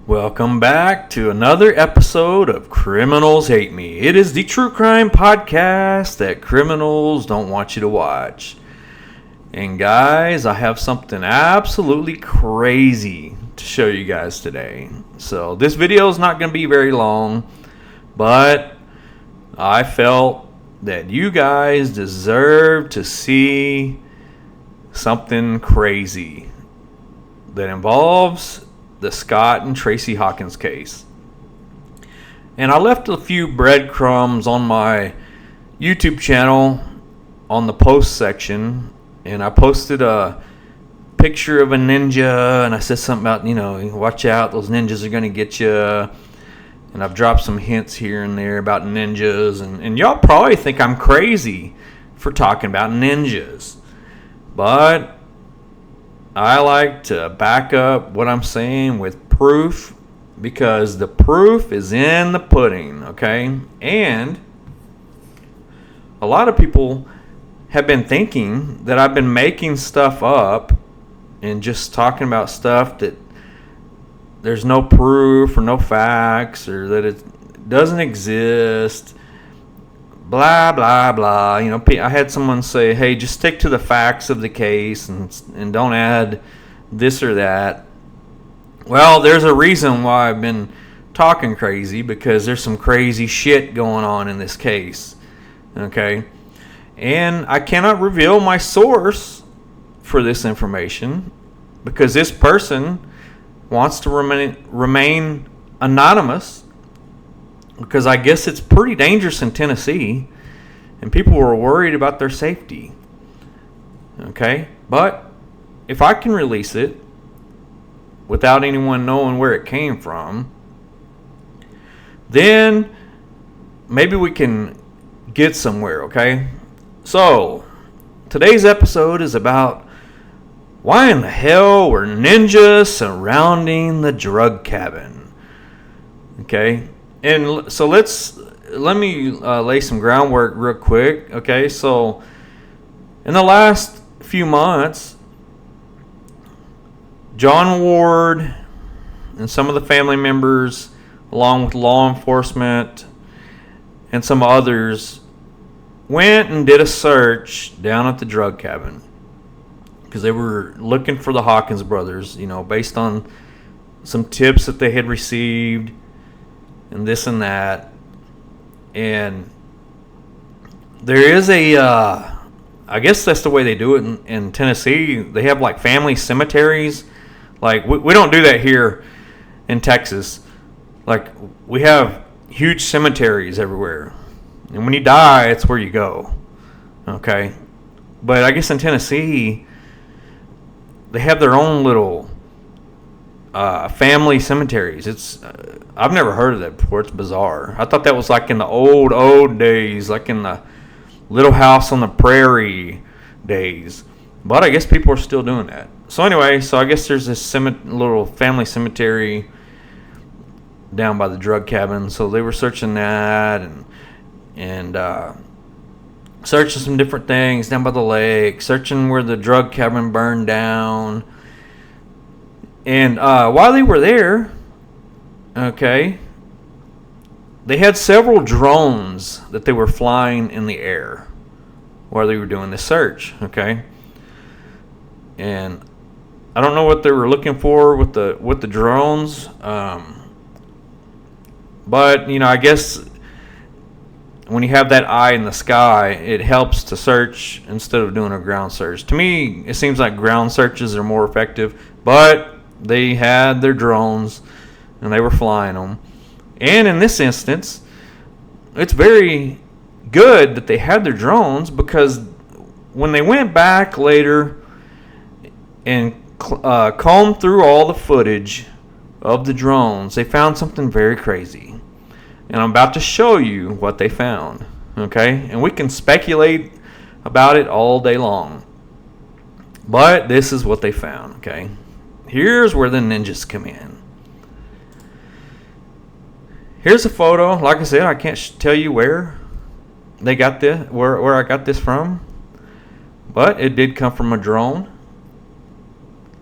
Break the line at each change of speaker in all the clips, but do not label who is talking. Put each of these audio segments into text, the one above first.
Welcome back to another episode of Criminals Hate Me. It is the true crime podcast that criminals don't want you to watch. And guys, I have something absolutely crazy to show you guys today. So this video is not going to be very long, but I felt that you guys deserve to see something crazy that involves the Scott and Tracy Hawkins case. And I left a few breadcrumbs on my YouTube channel on the post section, and I posted a picture of a ninja, and I said something about, watch out, those ninjas are going to get you. And I've dropped some hints here and there about ninjas, and y'all probably think I'm crazy for talking about ninjas. But I like to back up what I'm saying with proof, because the proof is in the pudding, okay? And a lot of people have been thinking that I've been making stuff up and just talking about stuff that there's no proof or no facts, or that it doesn't exist, blah, blah, blah. I had someone say, hey, just stick to the facts of the case and don't add this or that. Well, there's a reason why I've been talking crazy, because there's some crazy shit going on in this case, okay? And I cannot reveal my source for this information because this person wants to remain anonymous, because I guess it's pretty dangerous in Tennessee, and people were worried about their safety. Okay? But if I can release it without anyone knowing where it came from, then maybe we can get somewhere, okay? So, today's episode is about why in the hell were ninjas surrounding the drug cabin? Okay? And so let me lay some groundwork real quick, okay? So in the last few months, John Ward and some of the family members, along with law enforcement and some others, went and did a search down at the drug cabin because they were looking for the Hawkins brothers, based on some tips that they had received and this and that. And there is I guess that's the way they do it in Tennessee. They have like family cemeteries. Like we don't do that here in Texas. Like we have huge cemeteries everywhere, and when you die, it's where you go. Okay, but I guess in Tennessee they have their own little family cemeteries. I've never heard of that before. It's bizarre. I thought that was like in the old days, like in the Little House on the Prairie days. But I guess people are still doing that. So anyway, I guess there's this little family cemetery down by the drug cabin. So they were searching that and searching some different things down by the lake, searching where the drug cabin burned down. And while they were there, okay, they had several drones that they were flying in the air while they were doing the search, okay? And I don't know what they were looking for with the drones, but I guess when you have that eye in the sky, it helps to search instead of doing a ground search. To me, it seems like ground searches are more effective, but they had their drones and they were flying them. And in this instance, it's very good that they had their drones, because when they went back later and combed through all the footage of the drones, they found something very crazy. And I'm about to show you what they found, okay? And we can speculate about it all day long. But this is what they found, okay? Here's where the ninjas come in. Here's a photo. Like I said, I can't tell you where they got this, where I got this from, but it did come from a drone.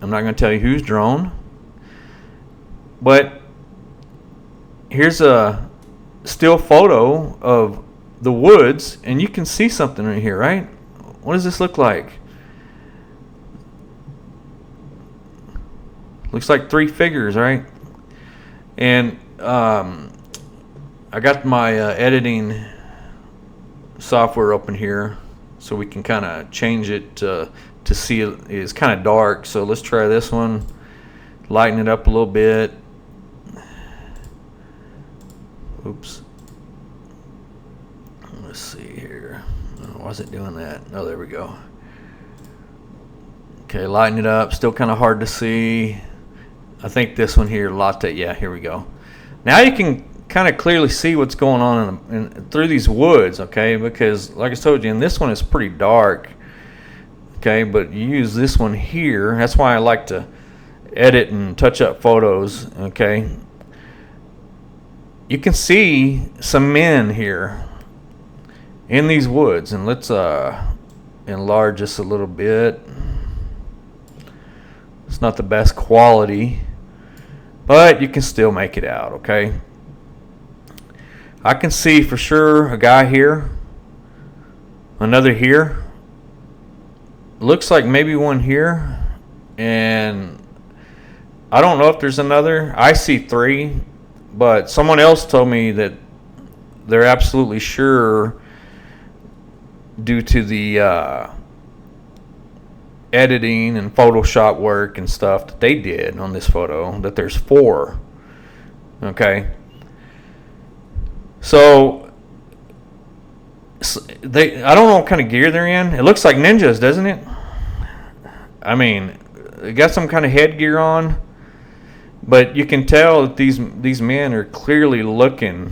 I'm not going to tell you whose drone, but here's a still photo of the woods, and you can see something right here, right? What does this look like? Looks like three figures, right? And I got my editing software open here, so we can kind of change it to see it. It's kind of dark, so let's try this one. Lighten it up a little bit. Oops. Let's see here. Why is it doing that? Oh, there we go. Okay, lighten it up. Still kind of hard to see. I think this one here, latte. Yeah, here we go. Now you can kind of clearly see what's going on through these woods, okay? Because, like I told you, and this one is pretty dark, okay? But you use this one here. That's why I like to edit and touch up photos, okay? You can see some men here in these woods, and let's enlarge this a little bit. It's not the best quality, but you can still make it out, okay? I can see for sure a guy here, another here, looks like maybe one here, and I don't know if there's another. I see three, but someone else told me that they're absolutely sure, due to the editing and Photoshop work and stuff that they did on this photo, that there's four. Okay. So I don't know what kind of gear they're in. It looks like ninjas, doesn't it? I mean, they got some kind of headgear on, but you can tell that these men are clearly looking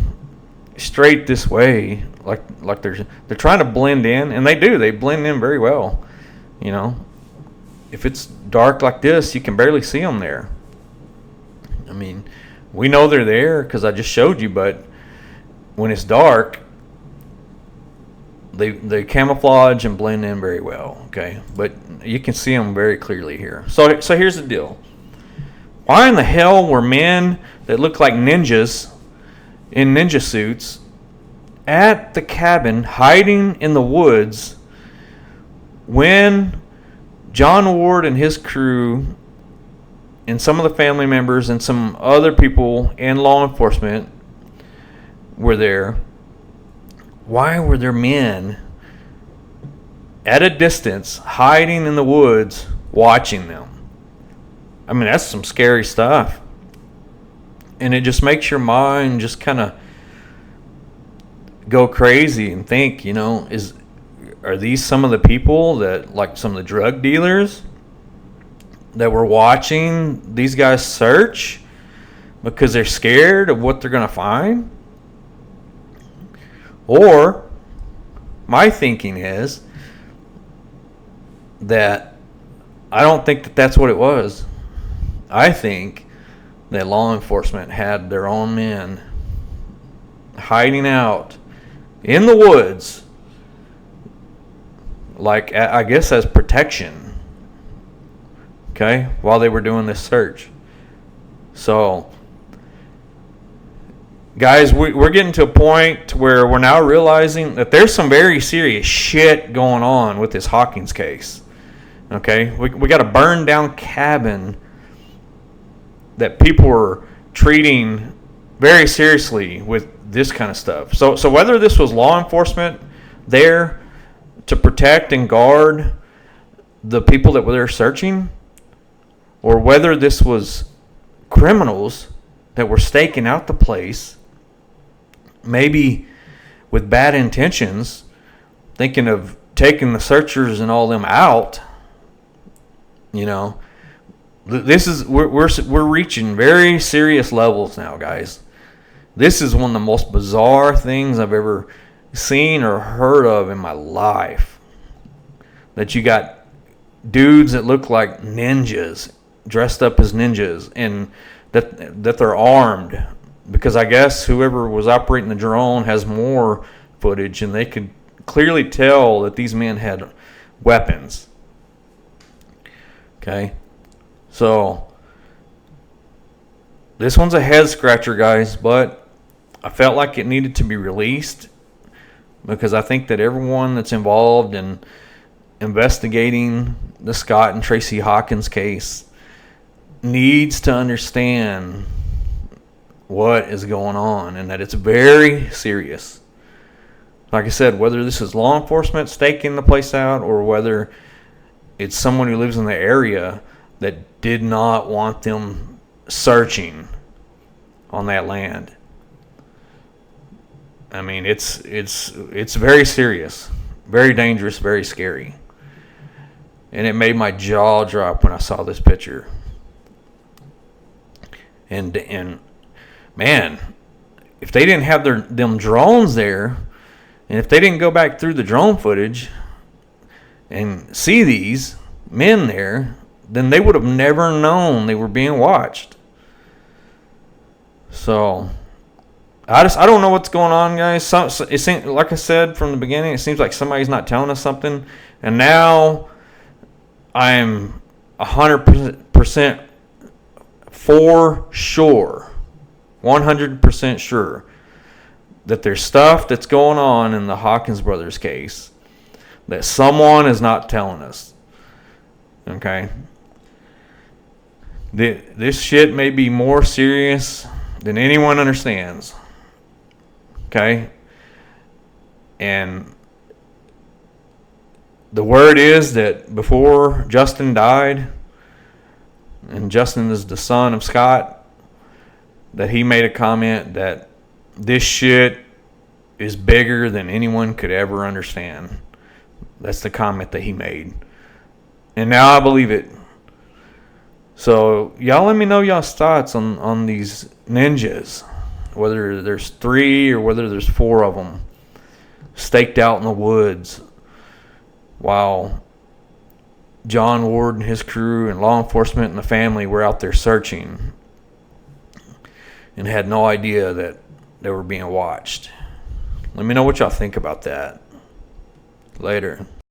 straight this way, like they're trying to blend in, and they do. They blend in very well. You know, if it's dark like this, you can barely see them there. I mean, we know they're there because I just showed you, but when it's dark, they camouflage and blend in very well, okay? But you can see them very clearly here. So here's the deal. Why in the hell were men that look like ninjas in ninja suits at the cabin hiding in the woods when John Ward and his crew and some of the family members and some other people in law enforcement were there? Why were there men at a distance hiding in the woods watching them? I mean, that's some scary stuff. And it just makes your mind just kind of go crazy and think, you know, are these some of the people that, like some of the drug dealers that were watching these guys search because they're scared of what they're going to find? Or my thinking is that I don't think that that's what it was. I think that law enforcement had their own men hiding out in the woods, like, I guess, as protection, okay, while they were doing this search. So, guys, we're getting to a point where we're now realizing that there's some very serious shit going on with this Hawkins case. Okay, we got a burned down cabin that people were treating very seriously with this kind of stuff. So whether this was law enforcement there to protect and guard the people that were there searching, or whether this was criminals that were staking out the place, maybe with bad intentions, thinking of taking the searchers and all them out, you know, this is we're reaching very serious levels now, guys. This is one of the most bizarre things I've ever seen or heard of in my life. That you got dudes that look like ninjas, dressed up as ninjas, and that they're armed, because I guess whoever was operating the drone has more footage, and they could clearly tell that these men had weapons. Okay, so this one's a head scratcher, guys, but I felt like it needed to be released because I think that everyone that's involved in investigating the Scott and Tracy Hawkins case needs to understand what is going on and that it's very serious. Like I said, whether this is law enforcement staking the place out or whether it's someone who lives in the area that did not want them searching on that land. I mean, it's very serious, very dangerous, very scary. And it made my jaw drop when I saw this picture. And man, if they didn't have them drones there, and if they didn't go back through the drone footage and see these men there, then they would have never known they were being watched. So I don't know what's going on, guys. It seems, like I said from the beginning, it seems like somebody's not telling us something, and now I'm 100% for sure, 100% sure that there's stuff that's going on in the Hawkins brothers case that someone is not telling us. Okay? This shit may be more serious than anyone understands. Okay? And the word is that before Justin died, and Justin is the son of Scott, that he made a comment that this shit is bigger than anyone could ever understand. That's the comment that he made. And now I believe it. So y'all let me know y'all's thoughts on these ninjas. Whether there's 3 or whether there's 4 of them staked out in the woods while John Ward and his crew and law enforcement and the family were out there searching and had no idea that they were being watched. Let me know what y'all think about that. Later.